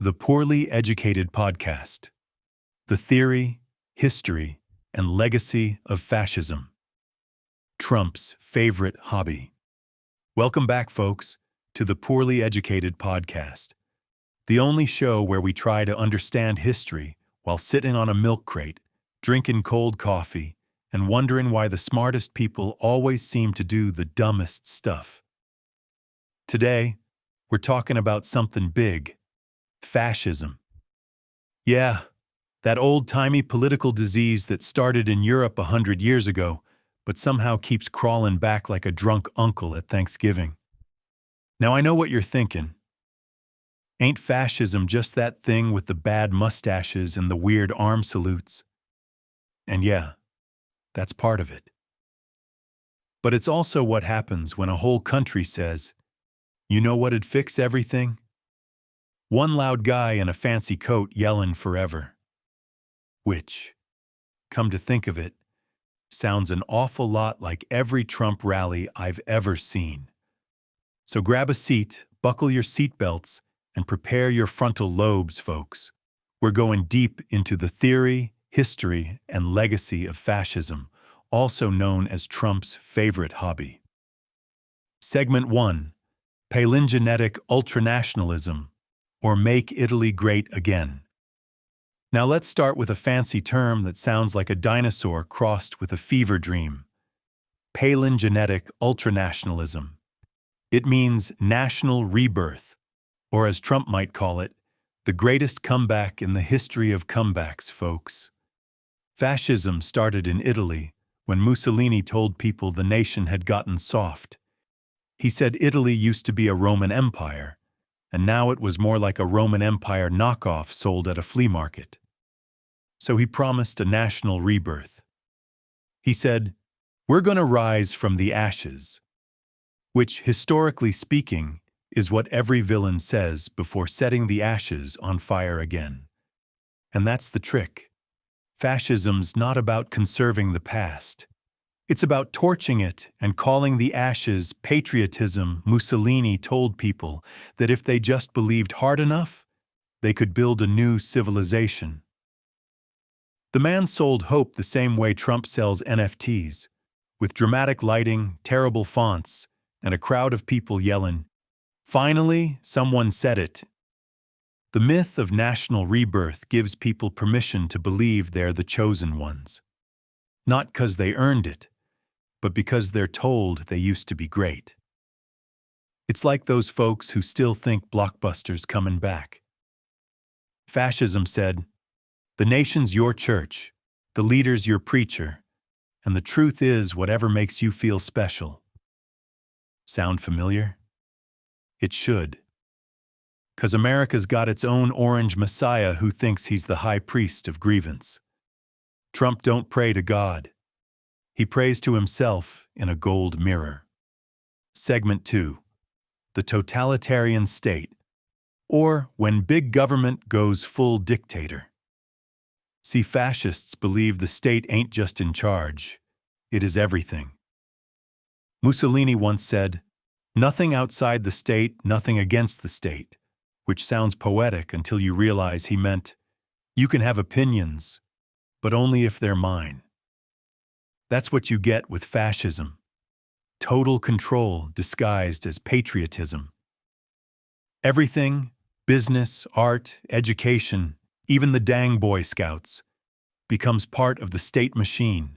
The Poorly Educated Podcast. The Theory, History, and Legacy of Fascism. Trump's favorite hobby. Welcome back, folks, to the Poorly Educated Podcast, the only show where we try to understand history while sitting on a milk crate, drinking cold coffee, and wondering why the smartest people always seem to do the dumbest stuff. Today, we're talking about something big. Fascism. Yeah, that old-timey political disease that started in Europe 100 years ago, but somehow keeps crawling back like a drunk uncle at Thanksgiving. Now I know what you're thinking. Ain't fascism just that thing with the bad mustaches and the weird arm salutes? And yeah, that's part of it. But it's also what happens when a whole country says, you know what'd fix everything? One loud guy in a fancy coat yelling forever. Which, come to think of it, sounds an awful lot like every Trump rally I've ever seen. So grab a seat, buckle your seatbelts, and prepare your frontal lobes, folks. We're going deep into the theory, history, and legacy of fascism, also known as Trump's favorite hobby. Segment 1. Palingenetic ultranationalism, or Make Italy Great Again. Now let's start with a fancy term that sounds like a dinosaur crossed with a fever dream. Palingenetic ultranationalism. It means national rebirth, or as Trump might call it, the greatest comeback in the history of comebacks, folks. Fascism started in Italy when Mussolini told people the nation had gotten soft. He said Italy used to be a Roman Empire, and now it was more like a Roman Empire knockoff sold at a flea market. So he promised a national rebirth. He said, "We're going to rise from the ashes," which, historically speaking, is what every villain says before setting the ashes on fire again. And that's the trick. Fascism's not about conserving the past. It's about torching it and calling the ashes patriotism. Mussolini told people that if they just believed hard enough, they could build a new civilization. The man sold hope the same way Trump sells NFTs, with dramatic lighting, terrible fonts, and a crowd of people yelling, "Finally, someone said it." The myth of national rebirth gives people permission to believe they're the chosen ones. Not 'cause they earned it, but because they're told they used to be great. It's like those folks who still think Blockbuster's coming back. Fascism said, "The nation's your church, the leader's your preacher, and the truth is whatever makes you feel special." Sound familiar? It should. 'Cause America's got its own orange messiah who thinks he's the high priest of grievance. Trump don't pray to God. He prays to himself in a gold mirror. Segment 2. The totalitarian state, or when big government goes full dictator. See, fascists believe the state ain't just in charge, it is everything. Mussolini once said, "Nothing outside the state, nothing against the state," which sounds poetic until you realize he meant, you can have opinions, but only if they're mine. That's what you get with fascism. Total control disguised as patriotism. Everything, business, art, education, even the dang Boy Scouts, becomes part of the state machine.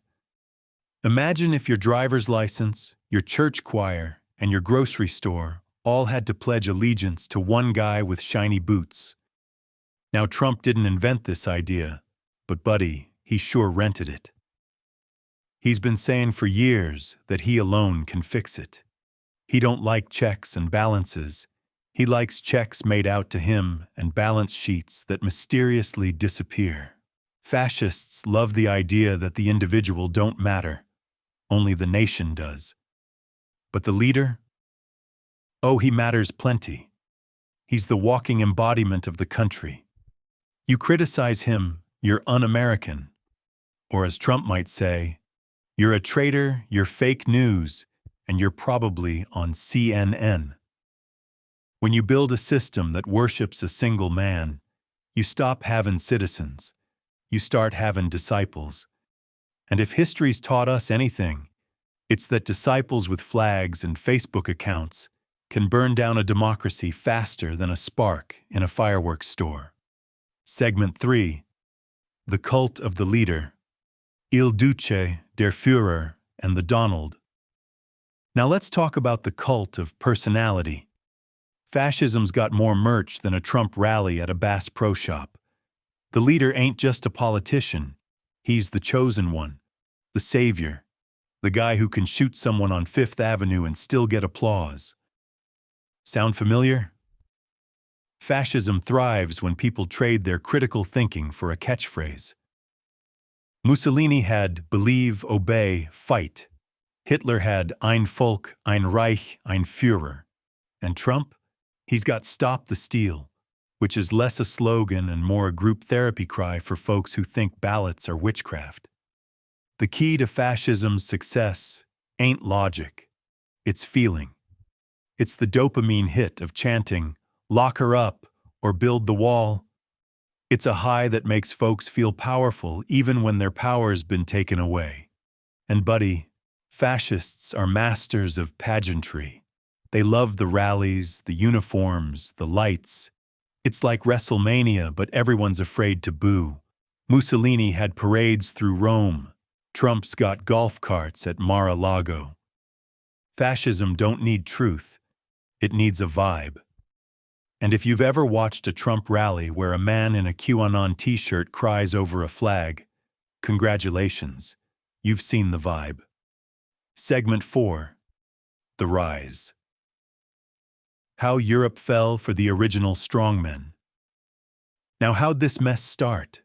Imagine if your driver's license, your church choir, and your grocery store all had to pledge allegiance to one guy with shiny boots. Now, Trump didn't invent this idea, but buddy, he sure rented it. He's been saying for years that he alone can fix it. He don't like checks and balances. He likes checks made out to him and balance sheets that mysteriously disappear. Fascists love the idea that the individual don't matter. Only the nation does. But the leader? Oh, he matters plenty. He's the walking embodiment of the country. You criticize him, you're un-American. Or as Trump might say, you're a traitor, you're fake news, and you're probably on CNN. When you build a system that worships a single man, you stop having citizens. You start having disciples. And if history's taught us anything, it's that disciples with flags and Facebook accounts can burn down a democracy faster than a spark in a fireworks store. Segment 3. The Cult of the Leader. Il Duce, der Führer, and the Donald. Now let's talk about the cult of personality. Fascism's got more merch than a Trump rally at a Bass Pro Shop. The leader ain't just a politician. He's the chosen one, the savior, the guy who can shoot someone on Fifth Avenue and still get applause. Sound familiar? Fascism thrives when people trade their critical thinking for a catchphrase. Mussolini had believe, obey, fight. Hitler had Ein Volk, ein Reich, ein Führer. And Trump? He's got Stop the Steal, which is less a slogan and more a group therapy cry for folks who think ballots are witchcraft. The key to fascism's success ain't logic, it's feeling. It's the dopamine hit of chanting, "Lock her up," or "Build the wall." It's a high that makes folks feel powerful even when their power's been taken away. And buddy, fascists are masters of pageantry. They love the rallies, the uniforms, the lights. It's like WrestleMania, but everyone's afraid to boo. Mussolini had parades through Rome. Trump's got golf carts at Mar-a-Lago. Fascism don't need truth. It needs a vibe. And if you've ever watched a Trump rally where a man in a QAnon t-shirt cries over a flag, congratulations, you've seen the vibe. Segment 4. The Rise. How Europe Fell for the Original Strongmen. Now how'd this mess start?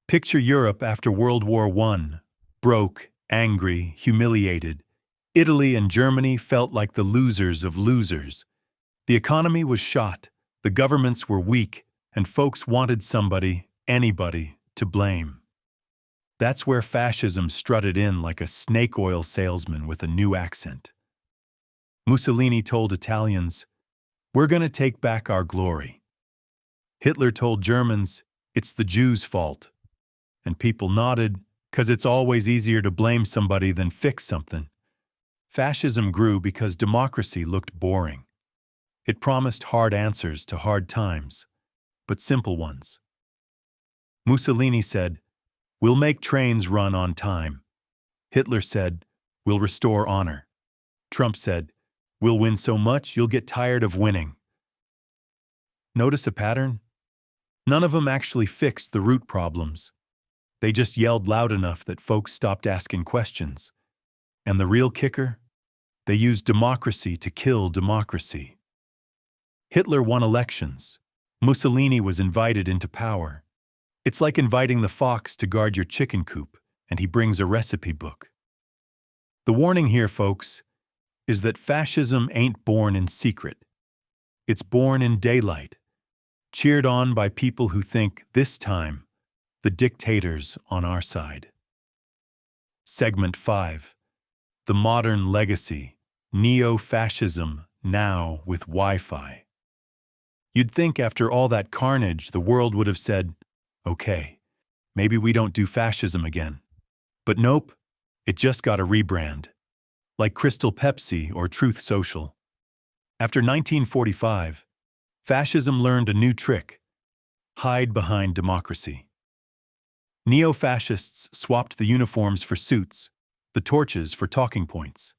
Picture Europe after World War I, broke, angry, humiliated. Italy and Germany felt like the losers of losers. The economy was shot, the governments were weak, and folks wanted somebody, anybody, to blame. That's where fascism strutted in like a snake oil salesman with a new accent. Mussolini told Italians, "We're going to take back our glory." Hitler told Germans, "It's the Jews' fault." And people nodded, 'cause it's always easier to blame somebody than fix something. Fascism grew because democracy looked boring. It promised hard answers to hard times, but simple ones. Mussolini said, "We'll make trains run on time." Hitler said, "We'll restore honor." Trump said, "We'll win so much you'll get tired of winning." Notice a pattern? None of them actually fixed the root problems. They just yelled loud enough that folks stopped asking questions. And the real kicker? They used democracy to kill democracy. Hitler won elections. Mussolini was invited into power. It's like inviting the fox to guard your chicken coop, and he brings a recipe book. The warning here, folks, is that fascism ain't born in secret. It's born in daylight, cheered on by people who think, this time, the dictator's on our side. Segment 5. The Modern Legacy, Neo-Fascism Now with Wi-Fi. You'd think after all that carnage, the world would have said, okay, maybe we don't do fascism again. But nope, it just got a rebrand. Like Crystal Pepsi or Truth Social. After 1945, fascism learned a new trick: hide behind democracy. Neo-fascists swapped the uniforms for suits, the torches for talking points.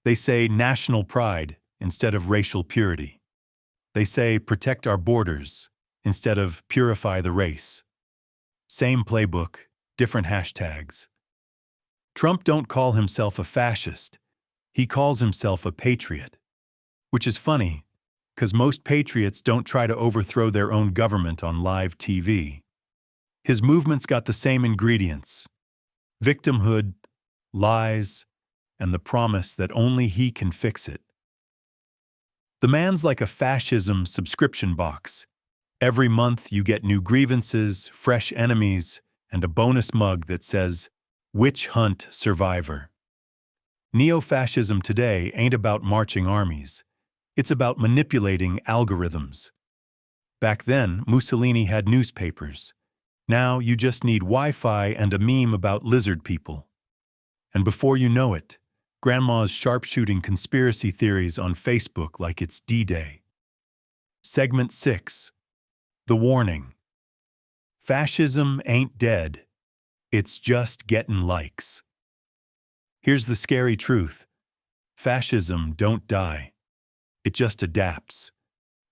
They say national pride instead of racial purity. They say protect our borders instead of purify the race. Same playbook, different hashtags. Trump don't call himself a fascist. He calls himself a patriot. Which is funny, because most patriots don't try to overthrow their own government on live TV. His movement's got the same ingredients: victimhood, lies, and the promise that only he can fix it. The man's like a fascism subscription box. Every month you get new grievances, fresh enemies, and a bonus mug that says, "Witch Hunt Survivor." Neo-fascism today ain't about marching armies. It's about manipulating algorithms. Back then, Mussolini had newspapers. Now you just need Wi-Fi and a meme about lizard people. And before you know it, Grandma's sharpshooting conspiracy theories on Facebook like it's D-Day. Segment 6. The Warning. Fascism ain't dead. It's just getting likes. Here's the scary truth. Fascism don't die. It just adapts.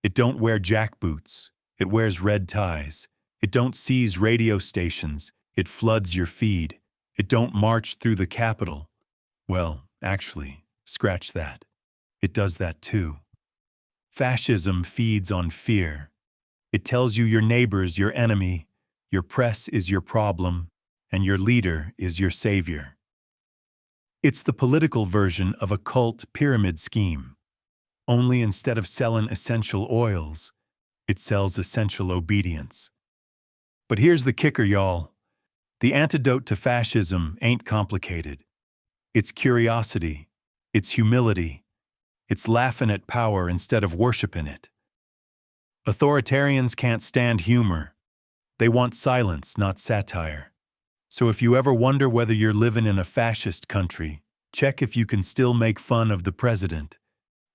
It don't wear jackboots. It wears red ties. It don't seize radio stations. It floods your feed. It don't march through the Capitol. Well, actually, scratch that. It does that too. Fascism feeds on fear. It tells you your neighbor's your enemy, your press is your problem, and your leader is your savior. It's the political version of a cult pyramid scheme. Only instead of selling essential oils, it sells essential obedience. But here's the kicker, y'all. The antidote to fascism ain't complicated. It's curiosity. It's humility. It's laughing at power instead of worshiping it. Authoritarians can't stand humor. They want silence, not satire. So if you ever wonder whether you're living in a fascist country, check if you can still make fun of the president.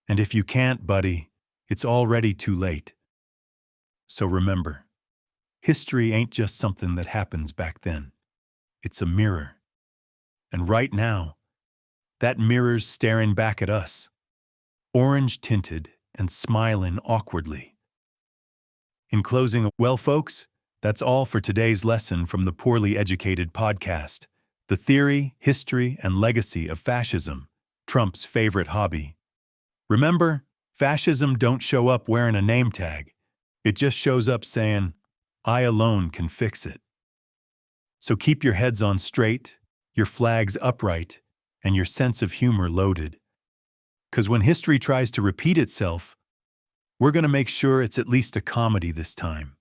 And if you can't, buddy, it's already too late. So remember, history ain't just something that happens back then. It's a mirror. And right now, that mirror's staring back at us, orange-tinted and smiling awkwardly. In closing, well, folks, that's all for today's lesson from the Poorly Educated podcast, The Theory, History, and Legacy of Fascism, Trump's favorite hobby. Remember, fascism don't show up wearing a name tag. It just shows up saying, I alone can fix it. So keep your heads on straight, your flags upright, and your sense of humor loaded. 'Cause when history tries to repeat itself, we're going to make sure it's at least a comedy this time.